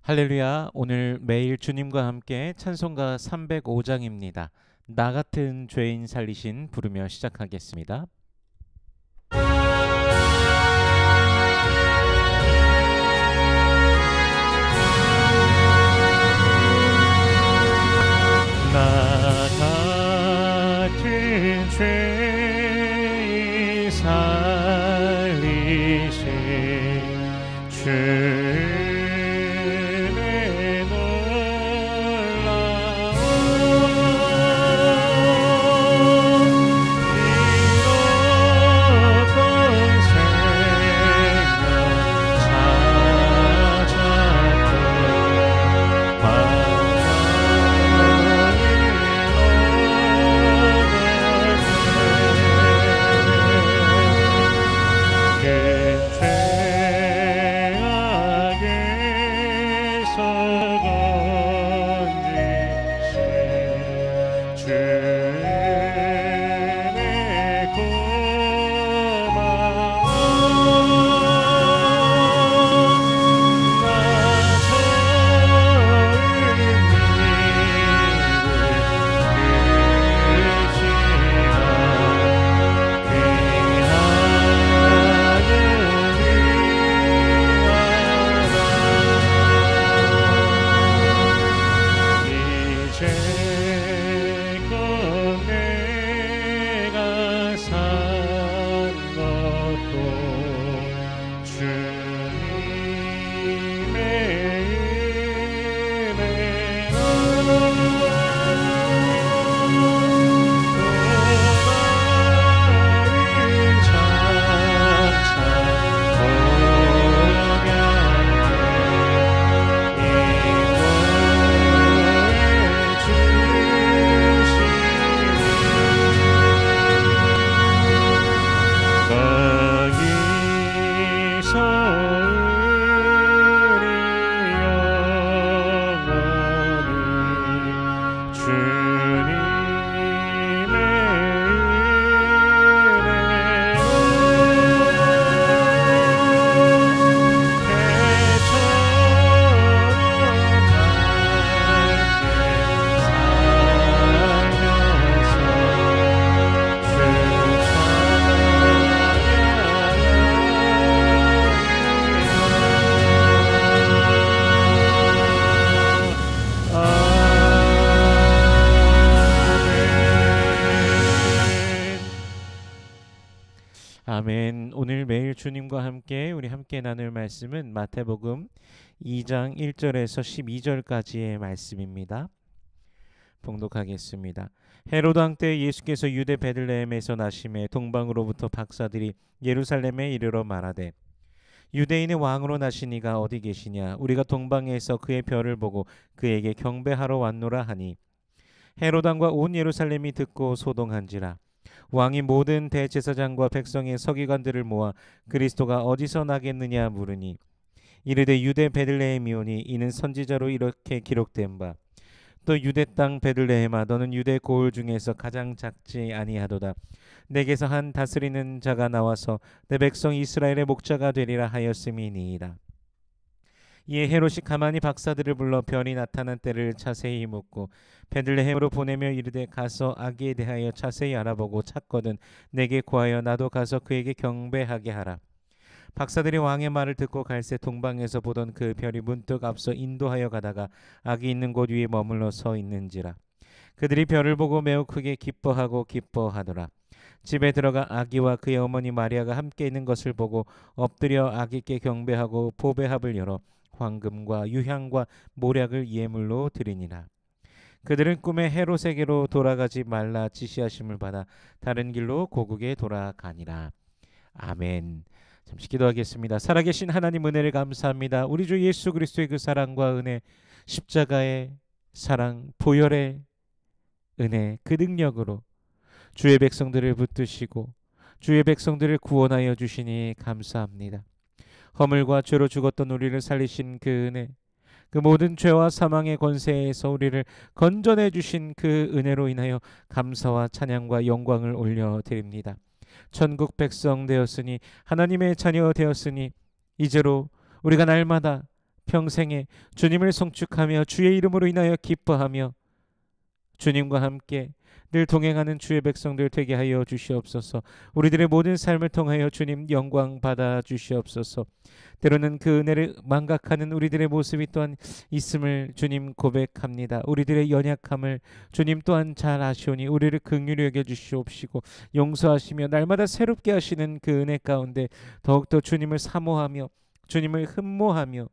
할렐루야. 오늘 매일 주님과 함께 찬송가 305장입니다. 나 같은 죄인 살리신 부르며 시작하겠습니다. 나 같은 죄인 살리신 주의 아멘. 오늘 매일 주님과 함께 우리 함께 나눌 말씀은 마태복음 2장 1절에서 12절까지의 말씀입니다. 봉독하겠습니다. 헤로드 왕 때 예수께서 유대 베들레헴에서 나심에 동방으로부터 박사들이 예루살렘에 이르러 말하되 유대인의 왕으로 나신 이가 어디 계시냐? 우리가 동방에서 그의 별을 보고 그에게 경배하러 왔노라 하니 헤로드 왕과 온 예루살렘이 듣고 소동한지라. 왕이 모든 대제사장과 백성의 서기관들을 모아 그리스도가 어디서 나겠느냐 물으니 이르되 유대 베들레헴이오니 이는 선지자로 이렇게 기록된 바 또 유대 땅 베들레헴아 너는 유대 고을 중에서 가장 작지 아니하도다. 내게서 한 다스리는 자가 나와서 내 백성 이스라엘의 목자가 되리라 하였음이니이다. 이에 헤롯이 가만히 박사들을 불러 별이 나타난 때를 자세히 묻고 베들레헴으로 보내며 이르되 가서 아기에 대하여 자세히 알아보고 찾거든 내게 구하여 나도 가서 그에게 경배하게 하라. 박사들이 왕의 말을 듣고 갈새 동방에서 보던 그 별이 문득 앞서 인도하여 가다가 아기 있는 곳 위에 머물러 서 있는지라. 그들이 별을 보고 매우 크게 기뻐하고 기뻐하더라. 집에 들어가 아기와 그의 어머니 마리아가 함께 있는 것을 보고 엎드려 아기께 경배하고 보배합을 열어 황금과 유향과 모략을 예물로 드리니라. 그들은 꿈에 헤롯에게로 돌아가지 말라 지시하심을 받아 다른 길로 고국에 돌아가니라. 아멘. 잠시 기도하겠습니다. 살아계신 하나님 은혜를 감사합니다. 우리 주 예수 그리스도의 그 사랑과 은혜, 십자가의 사랑, 보혈의 은혜, 그 능력으로 주의 백성들을 붙드시고 주의 백성들을 구원하여 주시니 감사합니다. 허물과 죄로 죽었던 우리를 살리신 그 은혜, 그 모든 죄와 사망의 권세에서 우리를 건져내 주신 그 은혜로 인하여 감사와 찬양과 영광을 올려드립니다. 천국 백성 되었으니 하나님의 자녀 되었으니 이제로 우리가 날마다 평생에 주님을 송축하며 주의 이름으로 인하여 기뻐하며 주님과 함께 늘 동행하는 주의 백성들 되게 하여 주시옵소서. 우리들의 모든 삶을 통하여 주님 영광 받아 주시옵소서. 때로는 그 은혜를 망각하는 우리들의 모습이 또한 있음을 주님 고백합니다. 우리들의 연약함을 주님 또한 잘 아시오니 우리를 긍휼히 여겨 주시옵시고 용서하시며 날마다 새롭게 하시는 그 은혜 가운데 더욱더 주님을 사모하며 주님을 흠모하며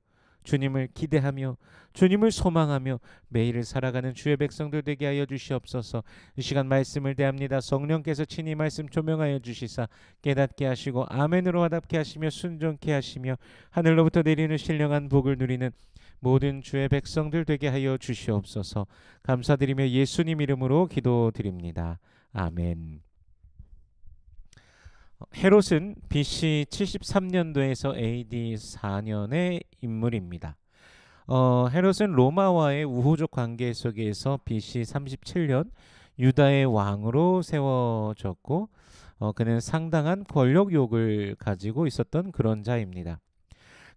주님을 기대하며 주님을 소망하며 매일을 살아가는 주의 백성들 되게 하여 주시옵소서. 이 시간 말씀을 대합니다. 성령께서 친히 말씀 조명하여 주시사 깨닫게 하시고 아멘으로 화답게 하시며 순종케 하시며 하늘로부터 내리는 신령한 복을 누리는 모든 주의 백성들 되게 하여 주시옵소서. 감사드리며 예수님 이름으로 기도드립니다. 아멘. 헤롯은 BC 73년도에서 AD 4년의 인물입니다. 헤롯은 로마와의 우호적 관계 속에서 BC 37년 유다의 왕으로 세워졌고 그는 상당한 권력욕을 가지고 있었던 그런 자입니다.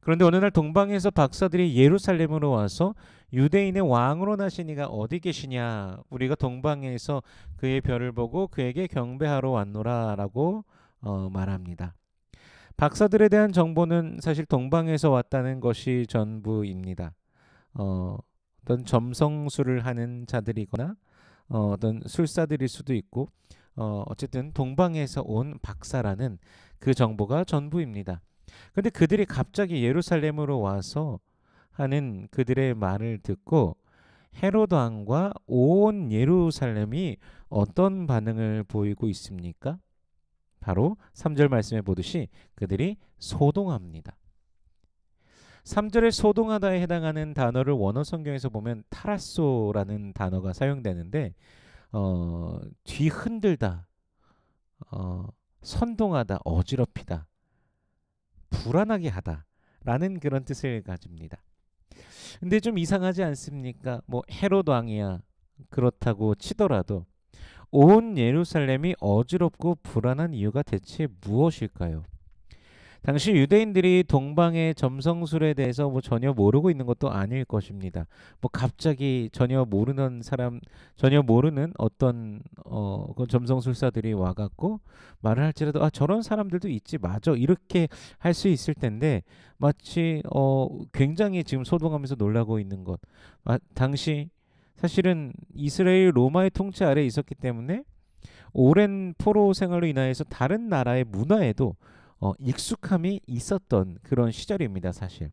그런데 어느 날 동방에서 박사들이 예루살렘으로 와서 유대인의 왕으로 나신 이가 어디 계시냐, 우리가 동방에서 그의 별을 보고 그에게 경배하러 왔노라 라고 말합니다. 박사들에 대한 정보는 사실 동방에서 왔다는 것이 전부입니다. 어떤 점성술을 하는 자들이거나 어떤 술사들일 수도 있고 어쨌든 동방에서 온 박사라는 그 정보가 전부입니다. 근데 그들이 갑자기 예루살렘으로 와서 하는 그들의 말을 듣고 헤롯 왕과 온 예루살렘이 어떤 반응을 보이고 있습니까? 바로 3절 말씀에 보듯이 그들이 소동합니다. 3절에 소동하다에 해당하는 단어를 원어 성경에서 보면 타라소라는 단어가 사용되는데 뒤흔들다, 선동하다, 어지럽히다, 불안하게 하다라는 그런 뜻을 가집니다. 근데 좀 이상하지 않습니까? 뭐 헤롯 왕이야 그렇다고 치더라도 온 예루살렘이 어지럽고 불안한 이유가 대체 무엇일까요? 당시 유대인들이 동방의 점성술에 대해서 뭐 전혀 모르고 있는 것도 아닐 것입니다. 뭐 갑자기 전혀 모르는 사람, 전혀 모르는 어떤 그 점성술사들이 와갖고 말을 할지라도 저런 사람들도 있지, 맞아, 이렇게 할 수 있을 텐데 마치 굉장히 지금 소동하면서 놀라고 있는 것. 당시 사실은 이스라엘 로마의 통치 아래에 있었기 때문에 오랜 포로 생활로 인하여서 다른 나라의 문화에도 익숙함이 있었던 그런 시절입니다, 사실.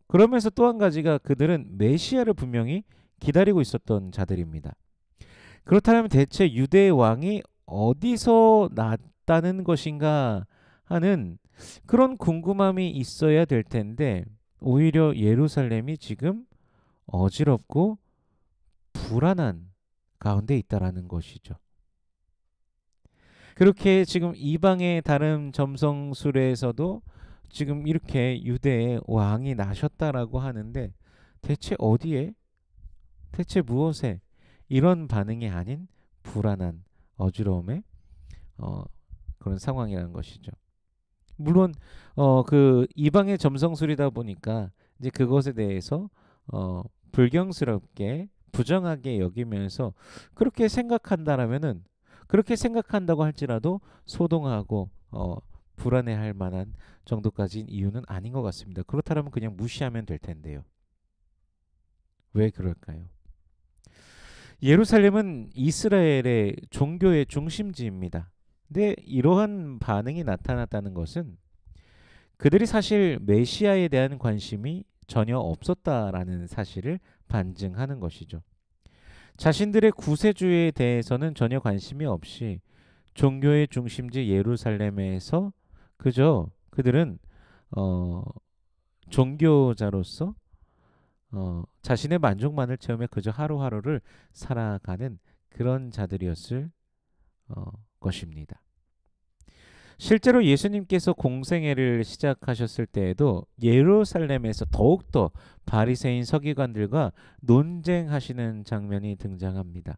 그러면서 또 한 가지가 그들은 메시아를 분명히 기다리고 있었던 자들입니다. 그렇다면 대체 유대 왕이 어디서 났다는 것인가 하는 그런 궁금함이 있어야 될 텐데 오히려 예루살렘이 지금 어지럽고 불안한 가운데 있다라는 것이죠. 그렇게 지금 이방의 다른 점성술에서도 지금 이렇게 유대의 왕이 나셨다라고 하는데 대체 어디에, 대체 무엇에, 이런 반응이 아닌 불안한 어지러움의 그런 상황이라는 것이죠. 물론 그 이방의 점성술이다 보니까 이제 그것에 대해서 불경스럽게 부정하게 여기면서 그렇게 생각한다라면은, 그렇게 생각한다고 할지라도 소동하고 불안해할 만한 정도까지인 이유는 아닌 것 같습니다. 그렇다면 그냥 무시하면 될 텐데요. 왜 그럴까요? 예루살렘은 이스라엘의 종교의 중심지입니다. 근데 이러한 반응이 나타났다는 것은 그들이 사실 메시아에 대한 관심이 전혀 없었다라는 사실을 반증하는 것이죠. 자신들의 구세주에 대해서는 전혀 관심이 없이 종교의 중심지 예루살렘에서 그저 그들은 종교자로서 자신의 만족만을 채우며 그저 하루하루를 살아가는 그런 자들이었을 것입니다. 실제로 예수님께서 공생애를 시작하셨을 때에도 예루살렘에서 더욱더 바리새인 서기관들과 논쟁하시는 장면이 등장합니다.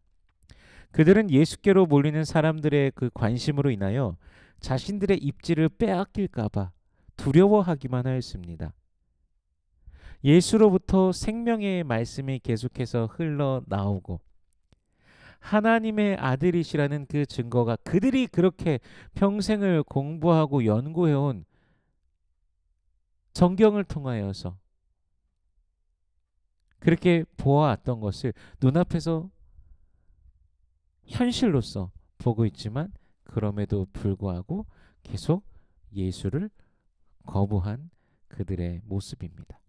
그들은 예수께로 몰리는 사람들의 그 관심으로 인하여 자신들의 입지를 빼앗길까 봐 두려워하기만 하였습니다. 예수로부터 생명의 말씀이 계속해서 흘러나오고 하나님의 아들이시라는 그 증거가 그들이 그렇게 평생을 공부하고 연구해온 성경을 통하여서 그렇게 보아왔던 것을 눈앞에서 현실로서 보고 있지만 그럼에도 불구하고 계속 예수를 거부한 그들의 모습입니다.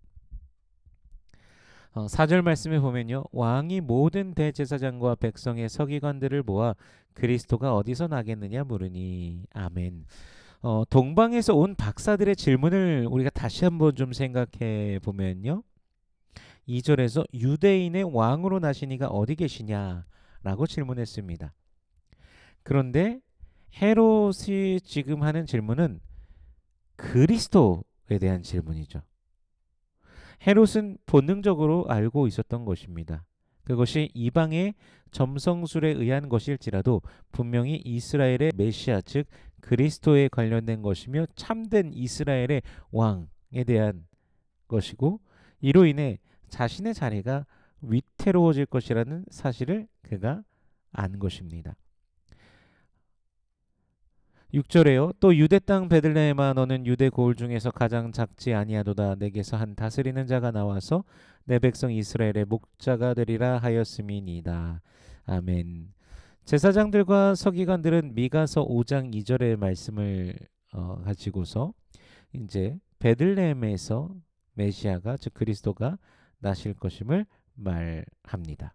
4절 말씀에 보면요. 왕이 모든 대제사장과 백성의 서기관들을 모아 그리스도가 어디서 나겠느냐 물으니. 아멘. 동방에서 온 박사들의 질문을 우리가 다시 한번 좀 생각해 보면요. 2절에서 유대인의 왕으로 나시니가 어디 계시냐라고 질문했습니다. 그런데 헤롯이 지금 하는 질문은 그리스도에 대한 질문이죠. 헤롯은 본능적으로 알고 있었던 것입니다. 그것이 이방의 점성술에 의한 것일지라도 분명히 이스라엘의 메시아 즉 그리스도에 관련된 것이며 참된 이스라엘의 왕에 대한 것이고 이로 인해 자신의 자리가 위태로워질 것이라는 사실을 그가 안 것입니다. 6절에요. 또 유대 땅 베들레헴아 너는 유대 고을 중에서 가장 작지 아니하도다. 내게서 한 다스리는 자가 나와서 내 백성 이스라엘의 목자가 되리라 하였음이니이다. 아멘. 제사장들과 서기관들은 미가서 5장 2절의 말씀을 가지고서 이제 베들레헴에서 메시아가 즉 그리스도가 나실 것임을 말합니다.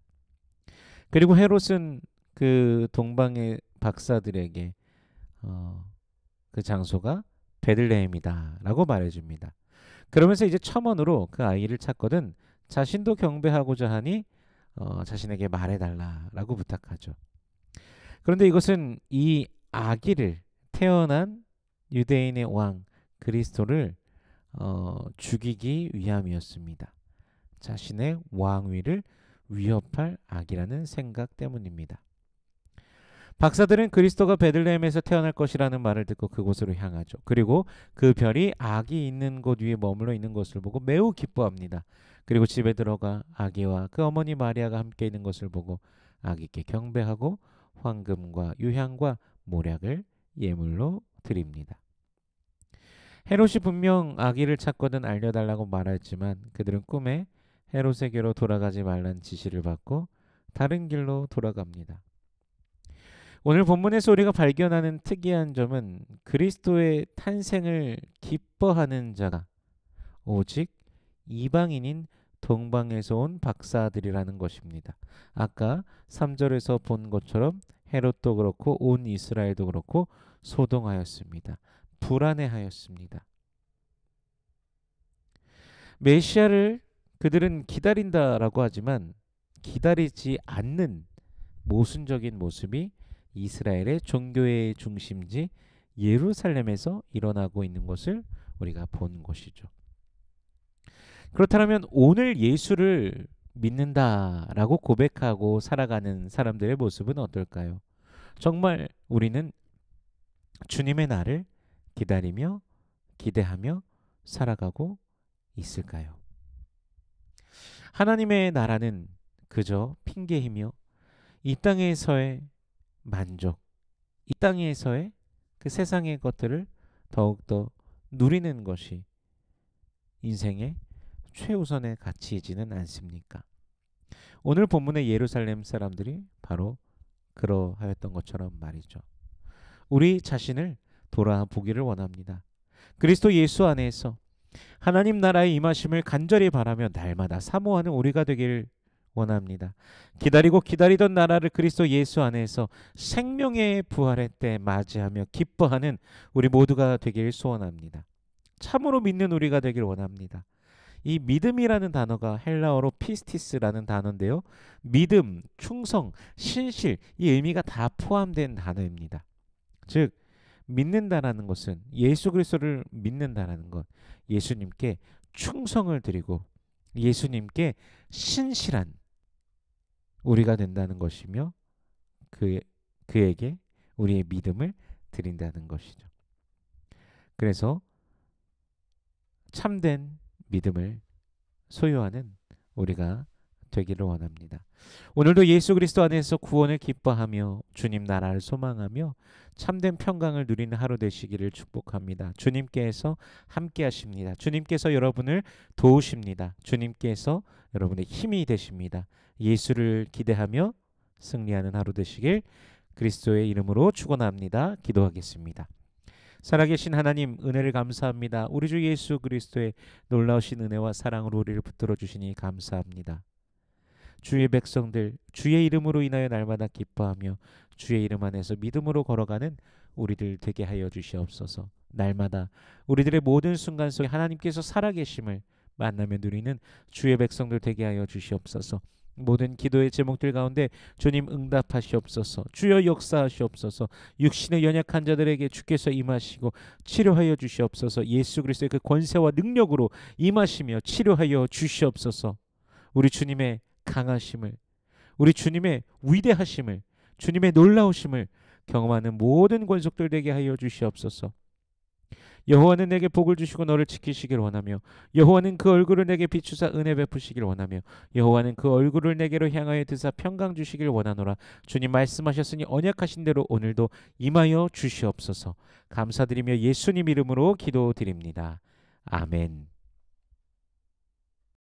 그리고 헤롯은 그 동방의 박사들에게 그 장소가 베들레헴이다라고 말해줍니다. 그러면서 이제 첨언으로 그 아이를 찾거든 자신도 경배하고자 하니 자신에게 말해달라라고 부탁하죠. 그런데 이것은 이 아기를 태어난 유대인의 왕 그리스도를 죽이기 위함이었습니다. 자신의 왕위를 위협할 악이라는 생각 때문입니다. 박사들은 그리스도가 베들레헴에서 태어날 것이라는 말을 듣고 그곳으로 향하죠. 그리고 그 별이 아기 있는 곳 위에 머물러 있는 것을 보고 매우 기뻐합니다. 그리고 집에 들어가 아기와 그 어머니 마리아가 함께 있는 것을 보고 아기께 경배하고 황금과 유향과 모략을 예물로 드립니다. 헤롯이 분명 아기를 찾거든 알려달라고 말했지만 그들은 꿈에 헤롯에게로 돌아가지 말라는 지시를 받고 다른 길로 돌아갑니다. 오늘 본문에서 우리가 발견하는 특이한 점은 그리스도의 탄생을 기뻐하는 자가 오직 이방인인 동방에서 온 박사들이라는 것입니다. 아까 3절에서 본 것처럼 헤롯도 그렇고 온 이스라엘도 그렇고 소동하였습니다. 불안해하였습니다. 메시아를 그들은 기다린다라고 하지만 기다리지 않는 모순적인 모습이 이스라엘의 종교의 중심지 예루살렘에서 일어나고 있는 것을 우리가 본 것이죠. 그렇다면 오늘 예수를 믿는다라고 고백하고 살아가는 사람들의 모습은 어떨까요? 정말 우리는 주님의 날을 기다리며 기대하며 살아가고 있을까요? 하나님의 나라는 그저 핑계이며 이 땅에서의 만족, 이 땅에서의 그 세상의 것들을 더욱더 누리는 것이 인생의 최우선의 가치이지는 않습니까? 오늘 본문의 예루살렘 사람들이 바로 그러하였던 것처럼 말이죠. 우리 자신을 돌아보기를 원합니다. 그리스도 예수 안에서 하나님 나라의 임하심을 간절히 바라며 날마다 사모하는 우리가 되길 원합니다. 기다리고 기다리던 나라를 그리스도 예수 안에서 생명의 부활의 때 맞이하며 기뻐하는 우리 모두가 되길 소원합니다. 참으로 믿는 우리가 되길 원합니다. 이 믿음이라는 단어가 헬라어로 피스티스라는 단어인데요. 믿음, 충성, 신실 이 의미가 다 포함된 단어입니다. 즉 믿는다라는 것은 예수 그리스도를 믿는다라는 것, 예수님께 충성을 드리고 예수님께 신실한 우리가 된다는 것이며 그에게 우리의 믿음을 드린다는 것이죠. 그래서 참된 믿음을 소유하는 우리가 되기를 원합니다. 오늘도 예수 그리스도 안에서 구원을 기뻐하며 주님 나라를 소망하며 참된 평강을 누리는 하루 되시기를 축복합니다. 주님께서 함께 하십니다. 주님께서 여러분을 도우십니다. 주님께서 여러분의 힘이 되십니다. 예수를 기대하며 승리하는 하루 되시길 그리스도의 이름으로 축원합니다. 기도하겠습니다. 살아계신 하나님, 은혜를 감사합니다. 우리 주 예수 그리스도의 놀라우신 은혜와 사랑으로 우리를 붙들어 주시니 감사합니다. 주의 백성들, 주의 이름으로 인하여 날마다 기뻐하며 주의 이름 안에서 믿음으로 걸어가는 우리들 되게 하여 주시옵소서. 날마다 우리들의 모든 순간 속에 하나님께서 살아계심을 만나며 누리는 주의 백성들 되게 하여 주시옵소서. 모든 기도의 제목들 가운데 주님 응답하시옵소서. 주여 역사하시옵소서. 육신의 연약한 자들에게 주께서 임하시고 치료하여 주시옵소서. 예수 그리스도의 그 권세와 능력으로 임하시며 치료하여 주시옵소서. 우리 주님의 강하심을, 우리 주님의 위대하심을, 주님의 놀라우심을 경험하는 모든 권속들 되게 하여 주시옵소서. 여호와는 내게 복을 주시고 너를 지키시길 원하며 여호와는 그 얼굴을 내게 비추사 은혜 베푸시길 원하며 여호와는 그 얼굴을 내게로 향하여 드사 평강 주시길 원하노라. 주님 말씀하셨으니 언약하신 대로 오늘도 임하여 주시옵소서. 감사드리며 예수님 이름으로 기도드립니다. 아멘.